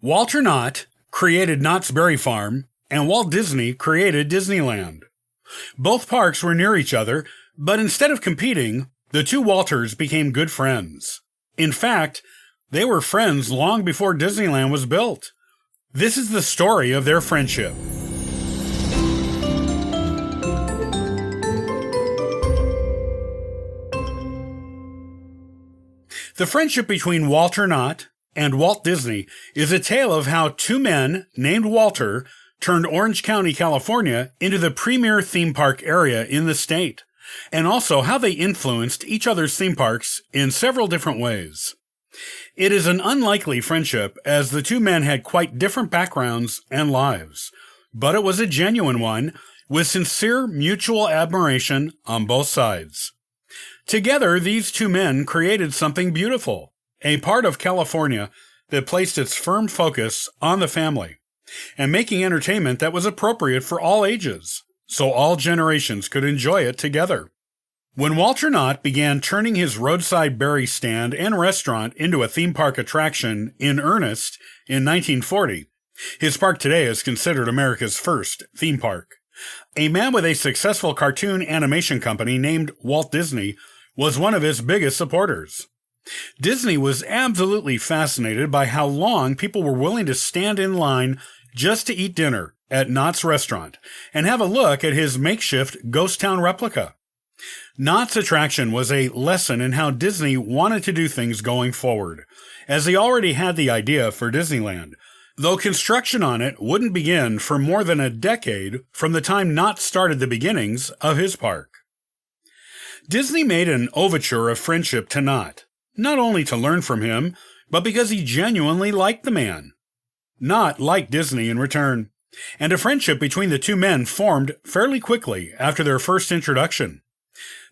Walter Knott created Knott's Berry Farm, and Walt Disney created Disneyland. Both parks were near each other, but instead of competing, the two Walters became good friends. In fact, they were friends long before Disneyland was built. This is the story of their friendship. The friendship between Walter Knott and Walt Disney is a tale of how two men named Walter turned Orange County, California into the premier theme park area in the state, and also how they influenced each other's theme parks in several different ways. It is an unlikely friendship as the two men had quite different backgrounds and lives, but it was a genuine one with sincere mutual admiration on both sides. Together, these two men created something beautiful, a part of California that placed its firm focus on the family and making entertainment that was appropriate for all ages, so all generations could enjoy it together. When Walter Knott began turning his roadside berry stand and restaurant into a theme park attraction in earnest in 1940, his park today is considered America's first theme park. A man with a successful cartoon animation company named Walt Disney was one of his biggest supporters. Disney was absolutely fascinated by how long people were willing to stand in line just to eat dinner at Knott's restaurant and have a look at his makeshift ghost town replica. Knott's attraction was a lesson in how Disney wanted to do things going forward, as he already had the idea for Disneyland, though construction on it wouldn't begin for more than a decade from the time Knott started the beginnings of his park. Disney made an overture of friendship to Knott, not only to learn from him, but because he genuinely liked the man. Knott liked Disney in return, and a friendship between the two men formed fairly quickly after their first introduction.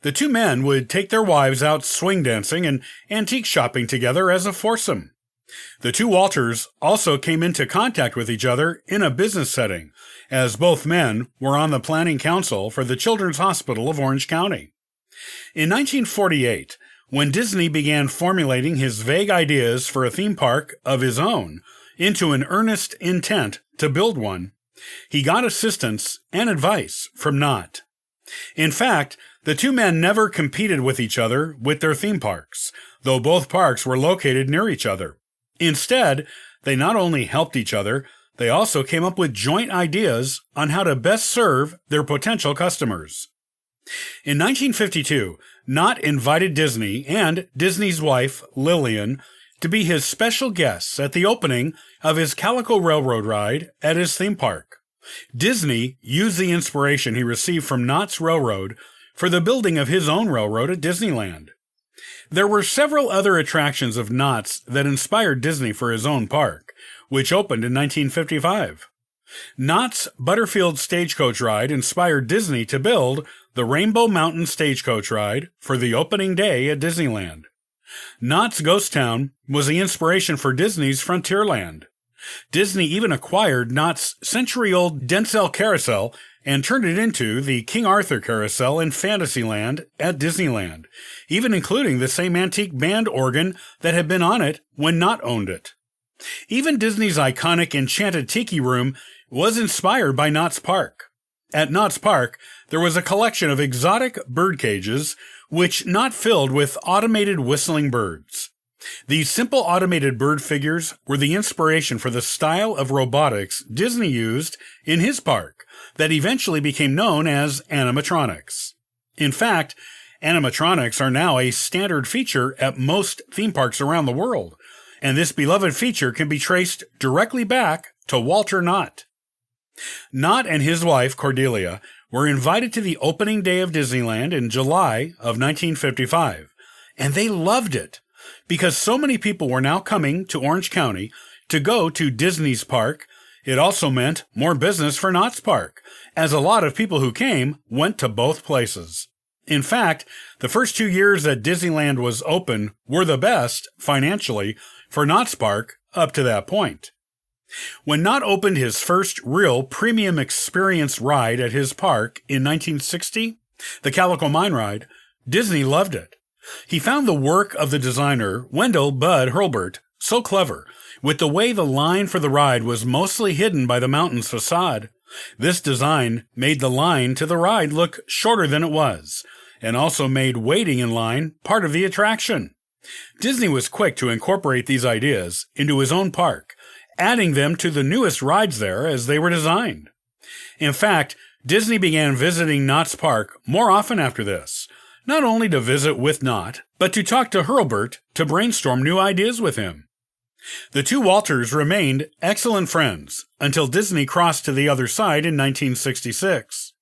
The two men would take their wives out swing dancing and antique shopping together as a foursome. The two Walters also came into contact with each other in a business setting, as both men were on the planning council for the Children's Hospital of Orange County. In 1948, when Disney began formulating his vague ideas for a theme park of his own into an earnest intent to build one, he got assistance and advice from Knott. In fact, the two men never competed with each other with their theme parks, though both parks were located near each other. Instead, they not only helped each other, they also came up with joint ideas on how to best serve their potential customers. In 1952, Knott invited Disney and Disney's wife, Lillian, to be his special guests at the opening of his Calico Railroad ride at his theme park. Disney used the inspiration he received from Knott's railroad for the building of his own railroad at Disneyland. There were several other attractions of Knott's that inspired Disney for his own park, which opened in 1955. Knott's Butterfield Stagecoach Ride inspired Disney to build the Rainbow Mountain Stagecoach Ride for the opening day at Disneyland. Knott's Ghost Town was the inspiration for Disney's Frontierland. Disney even acquired Knott's century-old Denzel Carousel and turned it into the King Arthur Carousel in Fantasyland at Disneyland, even including the same antique band organ that had been on it when Knott owned it. Even Disney's iconic Enchanted Tiki Room was inspired by Knott's Park. At Knott's Park, there was a collection of exotic bird cages, which Knott filled with automated whistling birds. These simple automated bird figures were the inspiration for the style of robotics Disney used in his park that eventually became known as animatronics. In fact, animatronics are now a standard feature at most theme parks around the world, and this beloved feature can be traced directly back to Walter Knott. Knott and his wife, Cordelia, were invited to the opening day of Disneyland in July of 1955, and they loved it because so many people were now coming to Orange County to go to Disney's park. It also meant more business for Knott's Park, as a lot of people who came went to both places. In fact, the first 2 years that Disneyland was open were the best, financially, for Knott's Park up to that point. When Knott opened his first real premium experience ride at his park in 1960, the Calico Mine Ride, Disney loved it. He found the work of the designer, Wendell Bud Hurlburt, so clever, with the way the line for the ride was mostly hidden by the mountain's facade. This design made the line to the ride look shorter than it was, and also made waiting in line part of the attraction. Disney was quick to incorporate these ideas into his own park, adding them to the newest rides there as they were designed. In fact, Disney began visiting Knott's Park more often after this, not only to visit with Knott, but to talk to Hurlburt to brainstorm new ideas with him. The two Walters remained excellent friends until Disney crossed to the other side in 1966.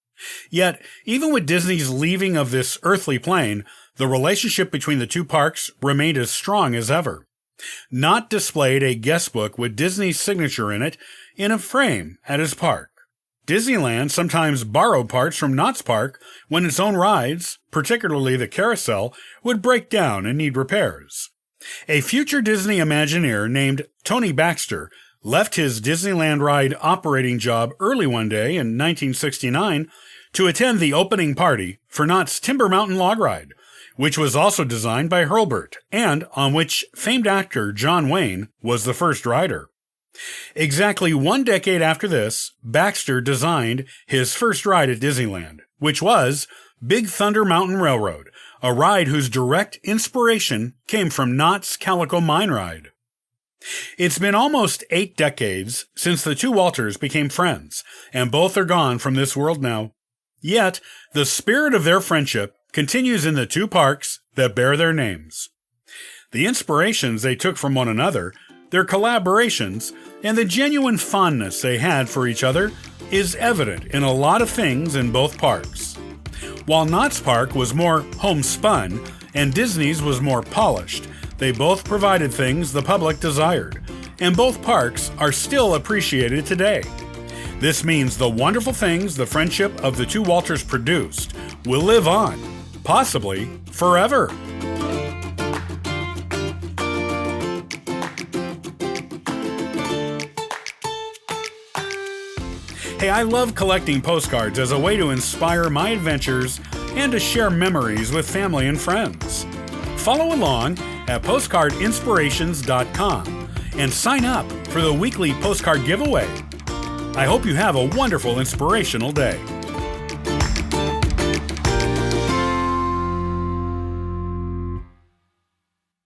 Yet, even with Disney's leaving of this earthly plane, the relationship between the two parks remained as strong as ever. Knott displayed a guest book with Disney's signature in it in a frame at his park. Disneyland sometimes borrowed parts from Knott's Park when its own rides, particularly the carousel, would break down and need repairs. A future Disney Imagineer named Tony Baxter left his Disneyland ride operating job early one day in 1969 to attend the opening party for Knott's Timber Mountain log ride, which was also designed by Hurlburt and on which famed actor John Wayne was the first rider. Exactly 1 decade after this, Baxter designed his first ride at Disneyland, which was Big Thunder Mountain Railroad, a ride whose direct inspiration came from Knott's Calico Mine ride. It's been almost 8 decades since the two Walters became friends, and both are gone from this world now. Yet, the spirit of their friendship continues in the two parks that bear their names. The inspirations they took from one another, their collaborations, and the genuine fondness they had for each other is evident in a lot of things in both parks. While Knott's Park was more homespun and Disney's was more polished, they both provided things the public desired, and both parks are still appreciated today. This means the wonderful things the friendship of the two Walters produced will live on, possibly forever. Hey, I love collecting postcards as a way to inspire my adventures and to share memories with family and friends. Follow along at postcardinspirations.com and sign up for the weekly postcard giveaway. I hope you have a wonderful, inspirational day.